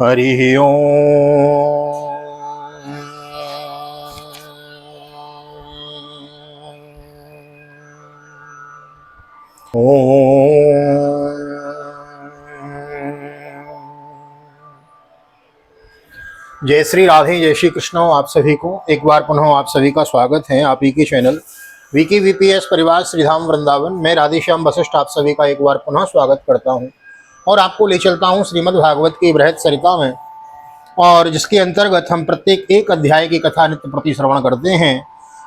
हरि ओम। जय श्री राधे, जय श्री कृष्ण। आप सभी को एक बार पुनः आप सभी का स्वागत है आप ही के चैनल वीकी वीपीएस परिवार श्रीधाम वृंदावन। मैं राधेश्याम वशिष्ठ आप सभी का एक बार पुनः स्वागत करता हूं और आपको ले चलता हूं श्रीमद् भागवत की बृहत सरिता में, और जिसके अंतर्गत हम प्रत्येक एक अध्याय की कथा नित्य प्रति श्रवण करते हैं।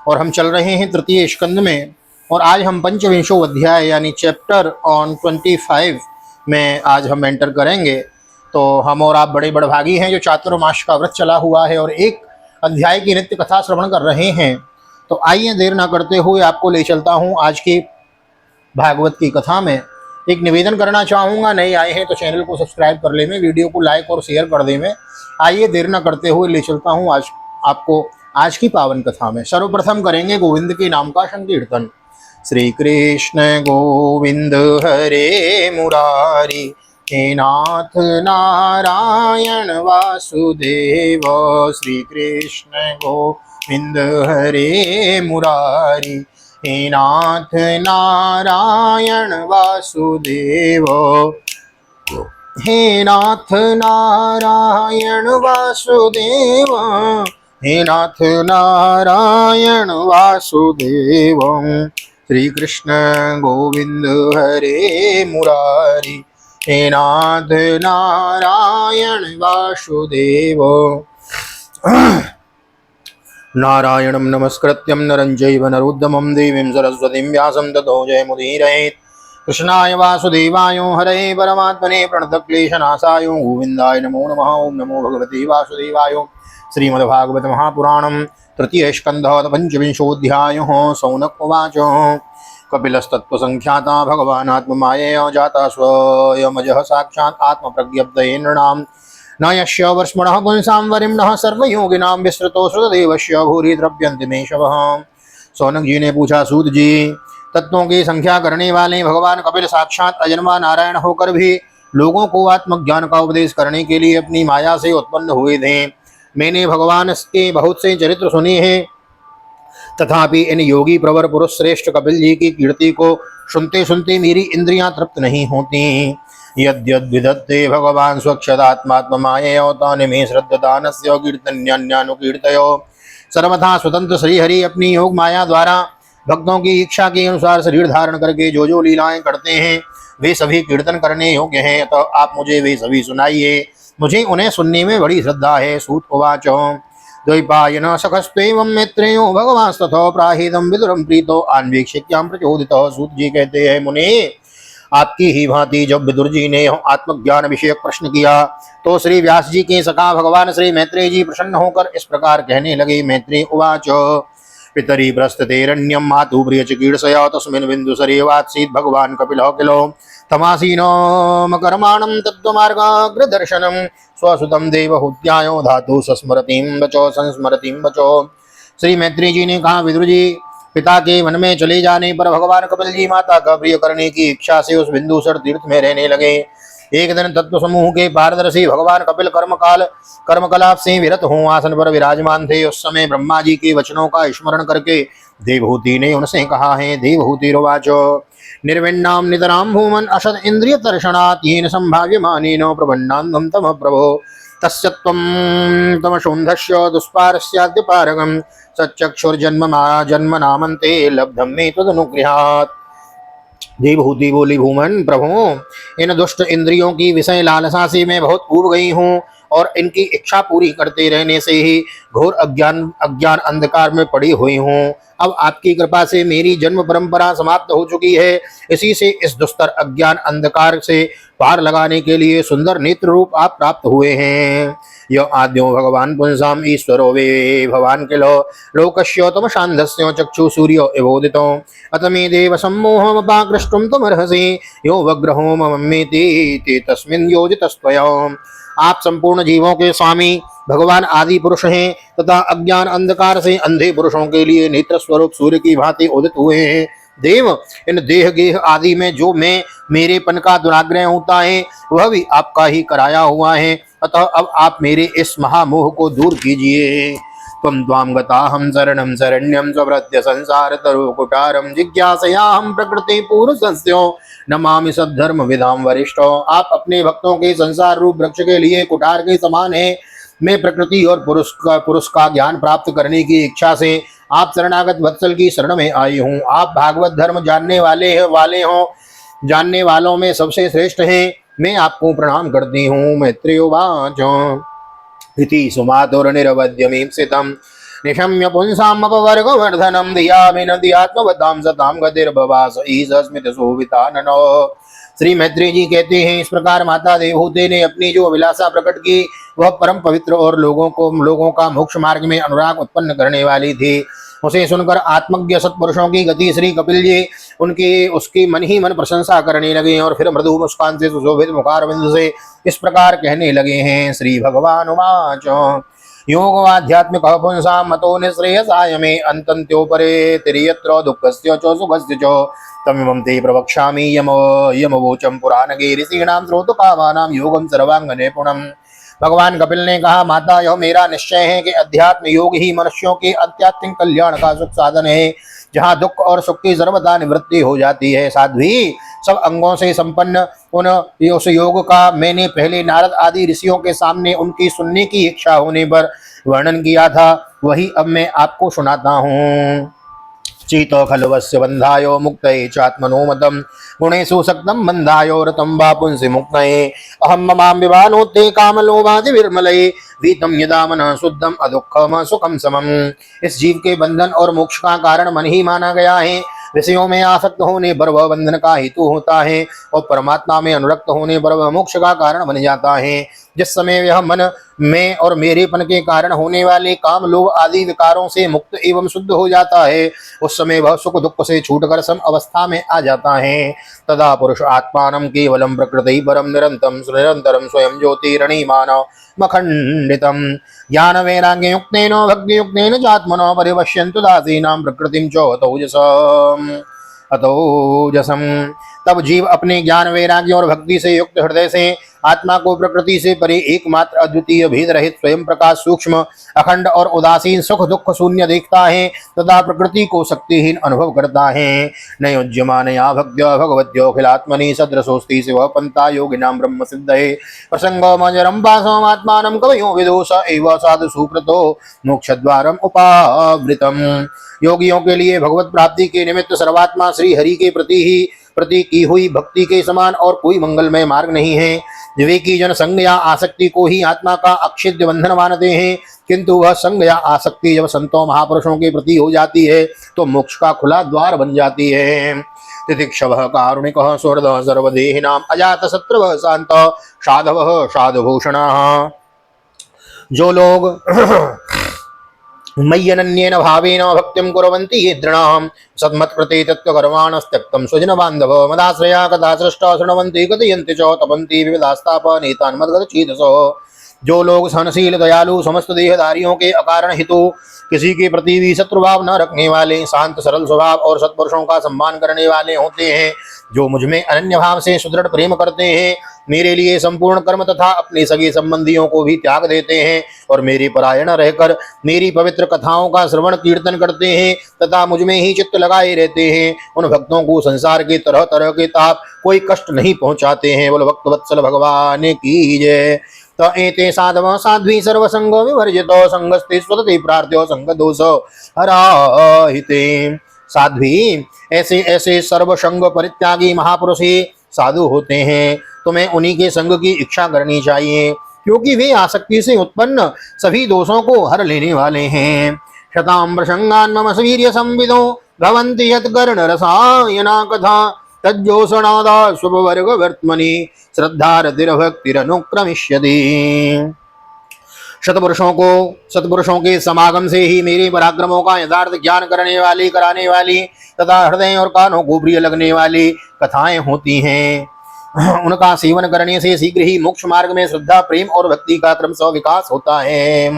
और हम चल रहे हैं तृतीय स्कंद में, और आज हम पंचविंशो अध्याय यानी चैप्टर ऑन 25 में आज हम एंटर करेंगे। तो हम और आप बड़े बड़भागी हैं जो चातुर्मास का व्रत चला हुआ है और एक अध्याय की नित्य कथा श्रवण कर रहे हैं। तो आइए देर ना करते हुए आपको ले चलता हूँ आज की भागवत की कथा में। एक निवेदन करना चाहूँगा, नए आए हैं तो चैनल को सब्सक्राइब कर ले में, वीडियो को लाइक और शेयर कर दे में। आइए देर न करते हुए ले चलता हूँ आज आपको आज की पावन कथा में। सर्वप्रथम करेंगे गोविंद के नाम का संकीर्तन। श्री कृष्ण गोविंद हरे मुरारी, हे नाथ नारायण वासुदेव। श्री कृष्ण गोविंद हरे मुरारी, हे नाथ नारायण वासुदेव। हे नाथ नारायण वासुदेव, हे नाथ नारायण वासुदेव। श्री कृष्ण गोविंद हरे मुरारी, हे नाथ नारायण वासुदेव। नारायणं नमस्कृत्यं नरं चैव नरोत्तमं देवीं सरस्वतीं व्यासं ततो जयमुदीरयेत्। कृष्णाय वासुदेवाय हरे परमात्मने प्रणतक्लेशनाशाय गोविन्दाय नमो नमः। ओं नमो भगवते वासुदेवाय। श्रीमद्भागवत महापुराणं तृतीय स्कन्धः पंचविंशोऽध्यायः। सौनक उवाच। कपिलस्तत्त्वसङ्ख्याता भगवान् आत्ममायया जाता स्वयमजः साक्षात् आत्मप्रज्ञप्तये नृणाम् न यस्य वर्ष्मणः पुंसां वरिम्णः सर्वयोगिनां विस्तृतो श्रुतदेवस्य भूरि द्रव्यन्ति मे शवः। सौनक जी ने पूछा, सूत जी, तत्वों की संख्या करने वाले भगवान कपिल साक्षात अजन्मा नारायण होकर भी लोगों को आत्मज्ञान का उपदेश करने के लिए अपनी माया से उत्पन्न हुए थे। मैंने भगवान के बहुत से चरित्र सुने हैं, तथापि इन योगी प्रवर पुरुष श्रेष्ठ कपिल जी की कीर्ति को सुनते सुनते मेरी इंद्रियां तृप्त नहीं होती। यद्यद्विदत्ते भगवान स्वक्षदात्मात्ममायया तानि मे श्रद्धदानस्य कीर्तन्यान्यानुकीर्तयो। सर्वथा स्वतंत्र श्रीहरि अपनी योग माया द्वारा भक्तों की इच्छा के अनुसार शरीर धारण करके जो जो लीलाएं करते हैं वे सभी कीर्तन करने योग्य हैं। तो आप मुझे वे सभी सुनाइए, मुझे उन्हें सुनने में बड़ी श्रद्धा है। सूत उवाच। द्वैपायन सखस्त्वेवं मैत्रेयो भगवांस्ततो प्राहिदं विदुरं प्रीतो अन्वीक्षिक्यां प्रचोदितः। सूत जी कहते हैं, मुने, आपकी ही भांति जब विदुर जी ने आत्मज्ञान विषयक प्रश्न किया तो श्री व्यास जी के सखा भगवान श्री मैत्रेय जी प्रसन्न होकर इस प्रकार कहने लगे। मैत्रेय उवाच। पितरी प्रस्थतेरण्यं मातु प्रिय चिकीर्षया तस्मिन् बिन्दुसरेवात्सीत् भगवान् कपिलः किलो तमासीनो मकर्माणं तत्त्वमार्गाग्रदर्शनं स्वसुतं देवहूत्यायो धातु संस्मरतिं वचो संस्मरतिं वचो। श्री मैत्रेय जी ने कहा, विदुर जी, पिता के वन में चले जाने पर भगवान कपिल जी माता का प्रिय करने की इच्छा से उस बिंदुसर तीर्थ में रहने लगे। एक दिन तत्व समूह के पारदर्शी भगवान कपिल कर्मकलाप से विरत हों आसन पर विराजमान थे। उस समय ब्रह्मा जी के वचनों का स्मरण करके देवहूति ने उनसे कहा है। देवहूतिरुवाच। निर्विण्णां नितरां भूमन् असद इंद्रिय तर्षणात् येन संभाव्यमानेन प्रपन्नान्धं तम प्रभो तस्य त्वं तमशोन्धस्य दुष्पारस्याद्यपारगं सच्चक्षुर्जन्म नामन्ते लब्धं मे तदनुगृहात्। देवहूति बोली, भूमन प्रभु, इन दुष्ट इंद्रियों की विषय लालसा से मैं बहुत ऊब गई हूँ और इनकी इच्छा पूरी करते रहने से ही घोर अज्ञान अंधकार में पड़ी हुई हूँ। अब आपकी कृपा से मेरी जन्म परंपरा समाप्त हो चुकी है। इसी से इस दुस्तर अज्ञान अंधकार से पार लगाने के लिए सुंदर नेत्र रूप आप प्राप्त हुए हैं। यो आद्यो भगवान पुंसाम ईश्वरो वे भवान किलो लोकस्य तमशान्धस्य चक्षु सूर्यो इवोदितो अतमे देव सम्मोहमपाकृष्टुं तमर्हसि यो वग्रहो ममेति ते तस्मिन् योजितस्त्वया। आप संपूर्ण जीवों के स्वामी भगवान आदि पुरुष हैं तथा अज्ञान अंधकार से अंधे पुरुषों के लिए नेत्र स्वरूप सूर्य की भांति उदित हुए हैं। देव, इन देह गेह आदि में जो मैं मेरेपन का दुराग्रह होता है वह भी आपका ही कराया हुआ है। अतः अब आप मेरे इस महामोह को दूर कीजिए। त्वं त्वां गताहं शरणं शरण्यं स्वभृत्य संसार तरुकुटारं जिज्ञासयाहं प्रकृति पुरुषस्य नमामि सद्धर्म विदां वरिष्ठो। आप अपने भक्तों के संसार रूप वृक्ष के लिए कुठार के समान है। मैं प्रकृति और पुरुष का ज्ञान प्राप्त करने की इच्छा से आप शरणागत वत्सल की शरण में आई हूँ। आप भागवत धर्म वाले हो, जानने वालों में सबसे श्रेष्ठ हैं। मैं आपको प्रणाम करती हूँ। मैत्रेयोवाच इति सुमातुर्निरवध्यमीप्सितं निशम्य पुंसामपवर्गवर्धनं धियामिनद्यात्मवतां सतां गतिर्भवास ईशस्मित शोभिताननो। श्री मैत्री जी कहते हैं, इस प्रकार माता देवहूति ने अपनी जो अभिलाषा प्रकट की वह परम पवित्र और लोगों का मोक्ष मार्ग में अनुराग उत्पन्न करने वाली थी। उसे सुनकर आत्मज्ञ सत्पुरुषों की गति श्री कपिल जी उसकी मन ही मन प्रशंसा करने लगे और फिर मृदु मुस्कान से सुशोभित मुखारविंद से इस प्रकार कहने लगे हैं। श्री भगवान उवाच योगवाध्यात्मिक पुंसा मतो निश्रेयसाय मे अंतन्त्योपरे तिर्यत्र दुःखस्य च सुखस्य च तमिमं ते प्रवक्ष्यामि यमवोचं पुराणगे ऋषीणां श्रोतकामानां योगं सर्वांग निपुणम्। भगवान कपिल ने कहा, माता यह मेरा निश्चय है कि अध्यात्म योग ही मनुष्यों के आध्यात्मिक कल्याण का सुख साधन है, जहाँ दुख और सुख की सर्वदा निवृत्ति हो जाती है। साध्वी, सब अंगों से संपन्न उस योग का मैंने पहले नारद आदि ऋषियों के सामने उनकी सुनने की इच्छा होने पर वर्णन किया था, वही अब मैं आपको सुनाता हूँ। चीतो खलवस्य बंधायो मुक्तये चात्मनो मतम गुणेषु सक्तं बंधायो रतं वा पुंसि मुक्तये अहं ममां विवानोत्ते कामलोभादि विर्मलये वीतम यदा मनः शुद्धम अदुःखम सुखम समम। इस जीव के बंधन और मोक्ष का कारण मन ही माना गया है। विषयों में आसक्त होने पर वह बंधन का हेतु होता है और परमात्मा में अनुरक्त होने पर वह मोक्ष का कारण बन जाता है। जिस समय यह मन में और मेरेपन के कारण होने वाले काम लोभ आदि विकारों से मुक्त एवं शुद्ध हो जाता है, उस समय वह सुख दुख से छूटकर सम अवस्था में आ जाता है। तदा पुरुष आत्मानं केवलं प्रकृति परम निरंतरम स्वयं ज्योतिरणीमान मखंडितम ज्ञान वैराग्य युक्तेन भक्ति युक्तेन चात्मनो परिपश्यन्तु दासीनां प्रकृतिं च अतोजसम। तब जीव अपने ज्ञान वैराग्य और भक्ति से युक्त हृदय से आत्मा को प्रकृति से परे एकमात्र अद्वितीय भेद रहित स्वयं प्रकाश सूक्ष्म अखंड और उदासीन सुख दुख शून्य देखता है तथा प्रकृति को शक्तिहीन अनुभव करता है। न युज्यमानया भक्त्या भगवत्योखिलात्मनि सदृशोस्ति शिव पंथा योगिनां ब्रह्म सिद्धये प्रसंगमजरं वासमात्मानं कवयो विदुष एव साधु सुकृतो मोक्षद्वारम् उपावृतम्। योगियों के लिए भगवत प्राप्ति के निमित्त सर्वात्मा श्री हरि के प्रति की हुई भक्ति के समान और कोई मंगलमय मार्ग नहीं है। विवेकी जन संग या आसक्ति को ही आत्मा का अक्षिद्य बंधन मानते हैं, किंतु वह संग या आसक्ति जब संतों महापुरुषों के प्रति हो जाती है तो मोक्ष का खुला द्वार बन जाती है। तितिक्षवः कारुणिकः सुहृदः सर्वदेहिनाम् अजात शत्रुवः शांत साधवः साधुभूषणः। जो लोग मय्यनन्येन भावेन भक्तिं कुर्वन्ति ये दृढां सन्मत्कृते तत्त्वकर्माणस्त्यक्तं स्वजन बान्धव मदाश्रया कथा सृष्टा शृण्वन्ति कथयन्ति च तपन्ति विविधास्तापानेतान् मद्गतचेतसः। जो लोग सहनशील दयालु समस्त देहधारियों के अकारण हितु किसी के प्रति भी शत्रुभाव न रखने वाले शांत सरल स्वभाव और सत्पुरुषों का सम्मान करने वाले होते हैं, जो मुझ में अनन्य भाव से सुदृढ़ प्रेम करते हैं, मेरे लिए संपूर्ण कर्म तथा अपने सगे संबंधियों को भी त्याग देते हैं और मेरे परायण रहकर मेरी पवित्र कथाओं का श्रवण कीर्तन करते हैं तथा मुझ में ही चित्त लगाए रहते हैं, उन भक्तों को संसार के तरह तरह के ताप कोई कष्ट नहीं पहुंचाते हैं। बोल भक्त वत्सल भगवान की जय। तो एते साधव साध्वी सर्वसंग विवर्जितो संगस्ते स्वतते प्रार्थ्यो संग दोष हराहिते। साध्वी, ऐसे ऐसे सर्वसंग परित्यागी महापुरुष ही साधु होते हैं, तुम्हें उन्हीं के संग की इच्छा करनी चाहिए, क्योंकि वे आसक्ति से उत्पन्न सभी दोषों को हर लेने वाले हैं। शताम्र संगान मम वीर्य संविदो भवन्ति यत्कर्ण रसायना कथा तज्जोषणादा शुभवर्ग वर्त्मनि श्रद्धारतिर्भक्तिरनुक्रमिष्यति। सत्पुरुषों के समागम से ही मेरे पराक्रमों का यथार्थ ज्ञान कराने वाली तथा हृदय और कानों को प्रिय लगने वाली कथाएं होती हैं। उनका सेवन करने से शीघ्र ही मोक्ष मार्ग में श्रद्धा प्रेम और भक्ति का क्रमशः विकास होता है।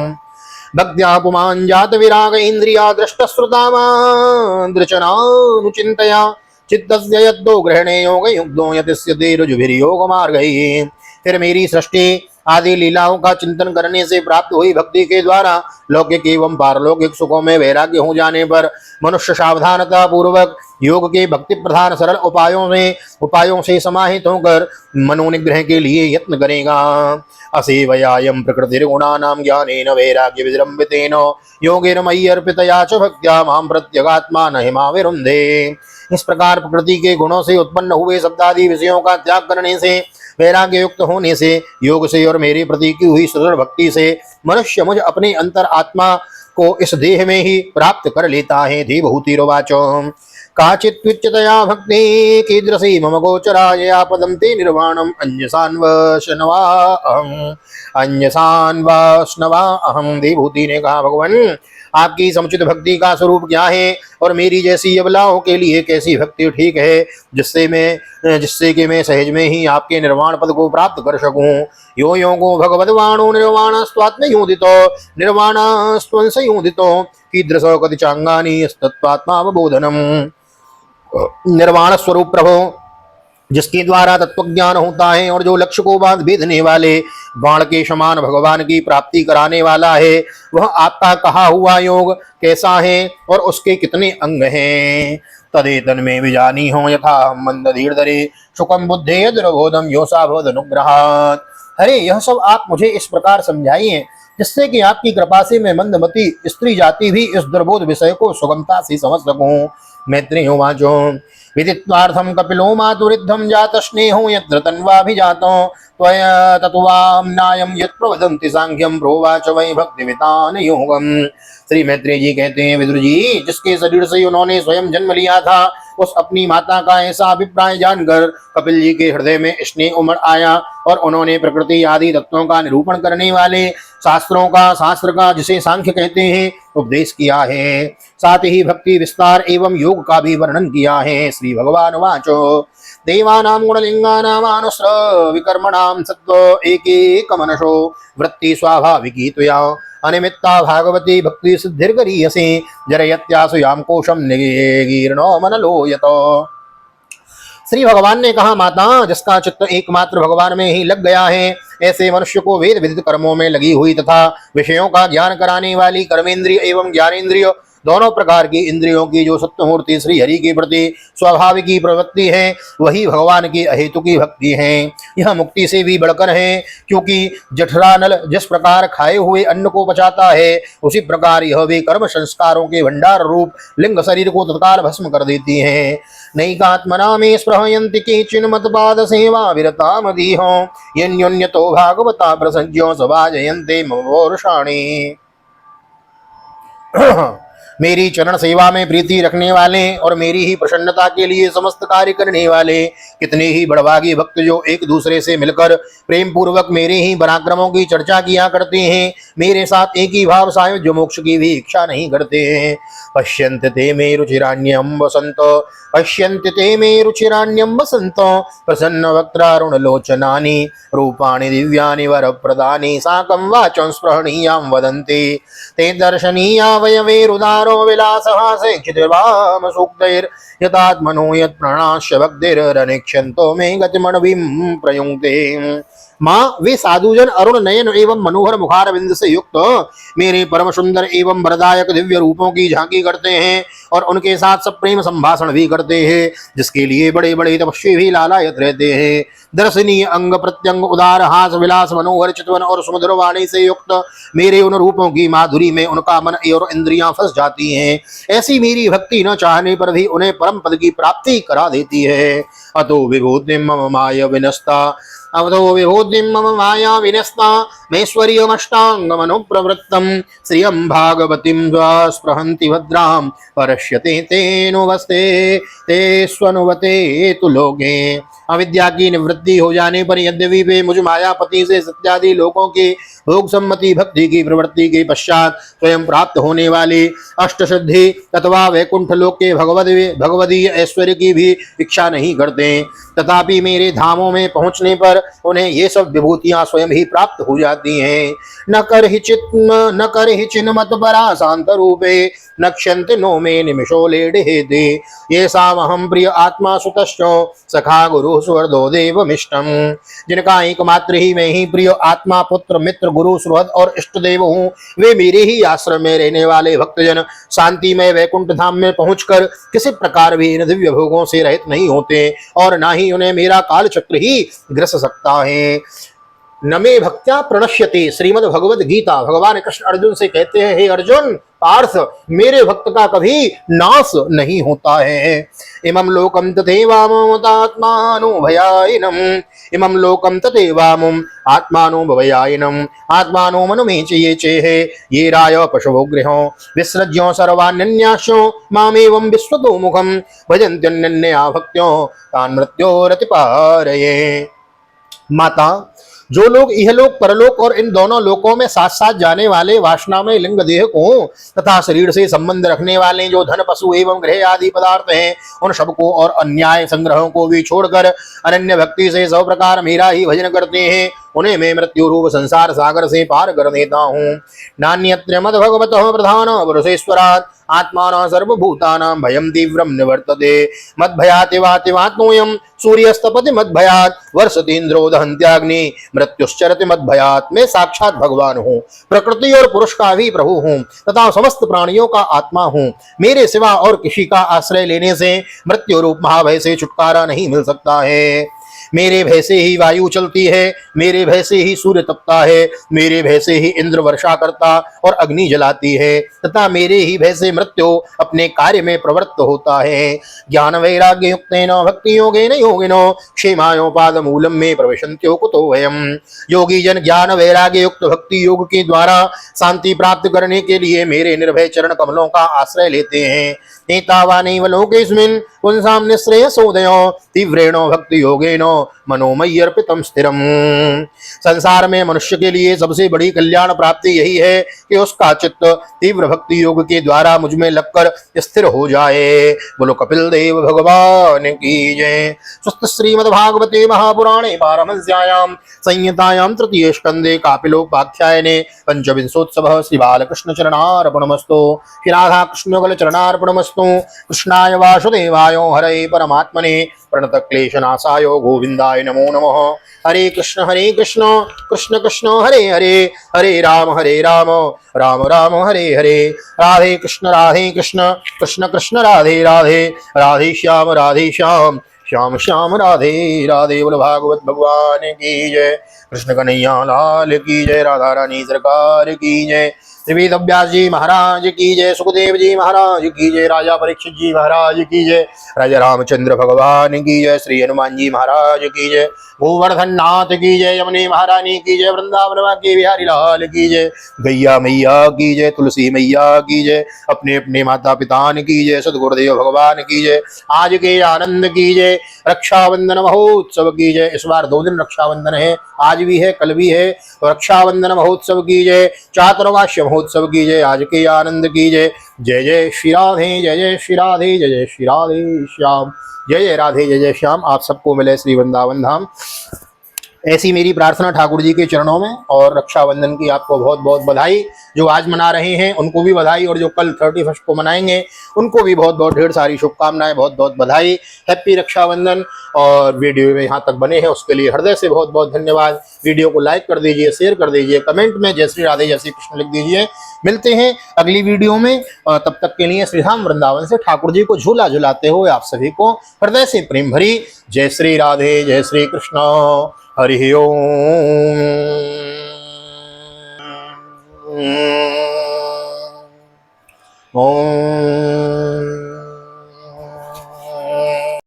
भक्त्या पुमान् जात विराग इंद्रिया दृष्टश्रुतामान्द्रचनानुचिन्तया चित्तस्य यद्दो ग्रहणे योग युक्तो यतिष्यते रुजुभिर्योग मार्गैः। फिर मेरी सृष्टि आदि लीलाओं का चिंतन करने से प्राप्त हुई भक्ति के द्वारा लौकिक एवं पारलौकिक सुखों में वैराग्य हो जाने पर मनुष्य सावधानता पूर्वक योग के भक्ति प्रधान सरल उपायों से समाहित होकर मनोनिग्रह के लिए यत्न करेगा। असेवयायम प्रकृतिर्गुणानां ज्ञानेन वैराग्य विजृंभितेन योगेन मयि अर्पितया च भक्त्या मां प्रत्यगात्मान हिमाविरुन्धे। इस प्रकार प्रकृति के गुणों से उत्पन्न हुए शब्दादि विषयों का त्याग करने से, वैराग्य युक्त होने से, योग से और मेरे प्रति की हुई सुदृढ़ भक्ति से मनुष्य मुझ अपने अंतर आत्मा को इस देह में ही प्राप्त कर लेता है। धीभूतिरुवाचो काचित् त्विच्यतया भक्ति कीदृशी मम गोचरा यया पदं ते निर्वाणम् अन्यसान्वास्नवा अहं। देवभूति ने कहा, भगवान आपकी समुचित भक्ति का स्वरूप क्या है और मेरी जैसी अबलाओं के लिए कैसी भक्ति ठीक है जिससे कि मैं सहज में ही आपके निर्वाण पद को प्राप्त कर सकूं। यो योगो भगवद्वाणो निर्वाणास्त्वात्मयोदितो निर्वाणास्त्वंसयोदितो कीदृशो कति चांगानि तत्त्वात्मावबोधनम्। निर्वाण स्वरूप प्रभो जिसके द्वारा तत्वज्ञान होता है और जो लक्ष्य को बांध भेदने वाले बाण के समान भगवान की प्राप्ति कराने वाला है, वह आपका कहा हुआ योग कैसा है और उसके कितने अंग हैं। तदेतन में विजानी हो यथा मंदधीर्धरे सुखम बुद्धे दुर्बोधम योसा भवद अनुग्रहात्। अरे यह सब आप मुझे इस प्रकार समझाइए जिससे कि आपकी कृपा से मैं मंदमती स्त्री जाति भी इस दुर्बोध विषय को सुगमता से समझ सकूं। मैत्रेय उवाचो विदित्वार्थं कपिलो मातुरिद्धं जातस्नेहो यत्र तन्वाभिजातो त्वया तत्वाम्नायं यत् प्रवदन्ति सांख्यं प्रोवाच वै भक्तिवितान योगम। श्री मैत्रेय जी कहते हैं, विदुर जी जिसके शरीर से उन्होंने स्वयं जन्म लिया था उस अपनी माता का ऐसा अभिप्राय जानकर कपिल जी के हृदय में स्नेह उमड़ आया और उन्होंने प्रकृति आदि तत्वों का निरूपण करने वाले शास्त्र का जिसे सांख्य कहते हैं उपदेश किया है। साथ ही भक्ति विस्तार एवं योग का भी वर्णन किया है। श्री भगवान वाचो देवानां गुणलिंगानामानुस्र विकर्मणां सत्व एकैकमनशो वृत्ति स्वाभाविकी त्वया अनिमित्ता भागवती भक्ति सिद्धिर्गरीयसे जरयत्यासु याम कोशम निगीर्णो मनलो यतो। श्री भगवान ने कहा, माता जिसका चित्त एकमात्र भगवान में ही लग गया है ऐसे मनुष्य को वेद विदित कर्मों में लगी हुई तथा विषयों का ज्ञान कराने वाली कर्मेंद्रिय एवं ज्ञानेन्द्रिय दोनों प्रकार की इंद्रियों की जो सत्वमूर्ति श्री हरि के प्रति स्वाभाविक प्रवृत्ति है वही भगवान की अहेतु की भक्ति है। यह मुक्ति से भी बढ़कर है, क्योंकि जठरानल जिस प्रकार खाए हुए अन्न को पचाता है उसी प्रकार यह भी कर्म संस्कारों के भंडार रूप लिंग शरीर को तत्काल भस्म कर देती है। नैकात्मना में स्पृहयन्ति केचिन मतपाद सेवा विरता मदीहो यन्योन्यतो भागवता प्रसज्यो सभाजयन्ते ममोर्षाणि। मेरी चरण सेवा में प्रीति रखने वाले और मेरी ही प्रसन्नता के लिए समस्त कार्य करने वाले कितने ही बड़भागी भक्त जो एक दूसरे से मिलकर प्रेम पूर्वक मेरे ही पराक्रमों की चर्चा किया करते हैं, मेरे साथ एक ही भाव सायुज्य मोक्ष की भी इच्छा नहीं करते हैं। पश्यन्ति ते मे रुचिराण्यं वसंत पश्यन्ति ते मे रुचिराण्यं वसंत प्रसन्न वक्त्रारुण लोचनानि रूपाणि दिव्यानि वरप्रदानि साकं वाचं स्पृहणीयां वदन्ति ते दर्शनीया वयवेरुदारो विलासहासे क्षितिर्वाम सूक्तैर् यतात्मनो यत् प्रणाश्य भक्तिरनिक्षन्तो मे गतिमणविं प्रयुङ्क्ते। माँ वे साधुजन अरुण नयन एवं मनोहर मुखार बिंद से युक्त मेरे परम सुंदर एवं वरदायक दिव्य रूपों की झांकी करते हैं और उनके साथ सब प्रेम संभाषण भी करते हैं, जिसके लिए बड़े बड़े तपस्वी भी लालायत रहते हैं। दर्शनीय अंग प्रत्यंग उदार हास विलास मनोहर चितवन और सुमधुर वाणी से युक्त मेरे उन रूपों की माधुरी में उनका मन और इंद्रियां फंस जाती हैं। ऐसी मेरी भक्ति न चाहने पर भी उन्हें परम पद की प्राप्ति करा देती है। अतो विभूति मम माया विनस्ता अवधो विभूति मम माया विनस्ता मैश्वर्यमष्टांगमनुप्रवृत्तं श्रियं भागवतीं स्पृहन्ति भद्रां परश्यते तेनुवस्ते ते स्वनुवते तु लोके। अविद्या की निवृत्ति हो जाने पर यद्यपि वे मुझ मायापति से सत्यादि लोकों के भोग सम्मति भक्ति की प्रवृत्ति के पश्चात स्वयं प्राप्त होने वाली अष्टसिद्धि अथवा वैकुंठ लोक के भगवदीय ऐश्वर्य की भी इच्छा नहीं करते। तथापि मेरे धामों में पहुंचने पर उन्हें ये सब विभूतियां स्वयं ही प्राप्त हो जाती हैं। न कर ही चिन्मत परा शांत रूपे नक्ष्यन्ति नो मे निमिषो लेडहेते ये सामहम प्रिय आत्मा सुतश्चो सखा गुरु सुहृदो देवमिष्टम। जिनका एकमात्र ही मैं ही प्रिय आत्मा पुत्र मित्र गुरु सुहृद और इष्ट देव हूँ, वे मेरे ही आश्रम में रहने वाले भक्तजन शांतिमय वैकुंठ धाम में पहुंचकर किसी प्रकार भी इन दिव्य भोगों से रहित नहीं होते और ना ही उन्हें मेरा काल चक्र ही ग्रस सकता है। नमे भक्त्या प्रणश्यति। श्रीमद् भगवद गीता। भगवान कृष्ण अर्जुन से कहते हैं, हे अर्जुन पार्थ, मेरे भक्त का कभी नाश नहीं होता है। इमं लोकम तथैवात्मानो भयायिनम इमं लोकम तथैवामुम आत्मानो भयायिनम आत्मानो मनुमेचये चेहे ये राय पशवो गृहो विसृज्यो सर्वान्यन्यास्यो मामेवं विश्वतो मुखम भजन्त्यन्यन्या भक्त्यो तान् मृत्योरतिपारये। माता, जो लोग इहलोक परलोक और इन दोनों लोकों में साथ साथ जाने वाले वासना में लिंग देह को तथा शरीर से संबंध रखने वाले जो धन पशु एवं गृह आदि पदार्थ हैं, उन सबको और अन्याय संग्रहों को भी छोड़कर अनन्य भक्ति से सब प्रकार मेरा ही भजन करते हैं, उन्हें मैं मृत्यु रूप संसार सागर से पार कर देता हूँ। नान्यत्र मद भगवतः प्रधान पुरुषेश्वरात् आत्मानः सर्वभूतानां भयं तीव्रं निवर्तते मद्भयातिवातिवात्मोऽयं सूर्यस्तपति मद्भयात् वर्षतीन्द्रो दहन्त्याग्नि मृत्युश्चरति मद्भयात्। मैं साक्षात भगवान हूँ, प्रकृति और पुरुष का भी प्रभु हूँ तथा समस्त प्राणियों का आत्मा हूँ। मेरे सिवा और किसी का आश्रय लेने से मृत्यु रूप महाभय से छुटकारा नहीं मिल सकता है। मेरे भय से ही वायु चलती है, मेरे भय से ही सूर्य तपता है, मेरे भय से ही इंद्र वर्षा करता और अग्नि जलाती है तथा मेरे ही भय से मृत्यु अपने कार्य में प्रवृत्त होता है। ज्ञान वैराग्य युक्तेन भक्ति योगेन योगिनो क्षेमायोपाद मूलम में प्रविशन्त्यो कुतो भयम्। योगी जन ज्ञान वैराग्य युक्त भक्ति योग के द्वारा शांति प्राप्त करने के लिए मेरे निर्भय चरण कमलों का आश्रय लेते हैं। एतावानेव लोकेस्मिन् पुंसां निःश्रेयसोदयो तीव्रेणो भक्ति योगेनो मनोमय्य अर्पितम स्थिरम। संसार में मनुष्य के लिए सबसे बड़ी कल्याण प्राप्ति यही है कि उसका चित्त तीव्र भक्ति योग के द्वारा मुझ में लगकर स्थिर हो जाए। बोलो कपिल देव भगवान की जय। स्वस्थ श्रीमद्भागवते महापुराणे पारमहंस्यायां संहितायां तृतीये स्कंदे कापिलोपाख्यायने पंचविंशोत्सवः श्री बालकृष्ण चरणार्पणमस्तु। श्री राधा कृष्ण चरणार्पणमस्तु। कृष्णाय वासुदेवाय हरे परमात्मने प्रणतक्लेशनाशाय गोविंदाय नमो नमः। हरे कृष्ण कृष्ण कृष्ण हरे हरे, हरे राम राम राम हरे हरे। राधे कृष्ण कृष्ण कृष्ण राधे राधे, राधे श्याम श्याम श्याम राधे राधे। बोल भागवत भगवान की जय। कृष्ण कन्हैया लाल की जय। राधा रानी सरकार की जय। श्री वेद व्यास जी महाराज की जय। सुखदेव जी महाराज की जय। राजा परीक्षित जी महाराज की जय। राजा रामचंद्र भगवान की जय। श्री हनुमान जी महाराज की जय। गोवर्धन नाथ की जय। यमुने महारानी की जय। वृंदावन के बिहारी लाल की जय। गैया मैया की जय। तुलसी मैया की जय। अपने अपने माता पिता की जय। सदगुरुदेव भगवान की जय। आज के आनंद की जय। रक्षाबंधन महोत्सव की जय। इस बार 2 दिन रक्षाबंधन है, आज भी है कल भी है। रक्षाबंधन महोत्सव की जय। चातुर्मास्य महोत्सव की जय। आज के आनंद की जय। जय जय श्री राधे, जय जय श्री राधे, जय जय श्री राधे श्याम, जय जय राधे, जय जय श्याम। आप सबको मिले श्री वृंदावन धाम। ऐसी मेरी प्रार्थना ठाकुर जी के चरणों में। और रक्षाबंधन की आपको बहुत बहुत बधाई। जो आज मना रहे हैं उनको भी बधाई, और जो कल 31 को मनाएंगे उनको भी बहुत बहुत ढेर सारी शुभकामनाएं, बहुत बहुत बधाई। हैप्पी रक्षाबंधन। और वीडियो में यहाँ तक बने हैं उसके लिए हृदय से बहुत बहुत धन्यवाद। वीडियो को लाइक कर दीजिए, शेयर कर दीजिए, कमेंट में जय श्री राधे जय श्री कृष्ण लिख दीजिए। मिलते हैं अगली वीडियो में। तब तक के लिए श्री धाम वृंदावन से ठाकुर जी को झूला झुलाते हुए आप सभी को हृदय से प्रेम भरी जय श्री राधे, जय श्री कृष्ण। हरि ओम। ओम।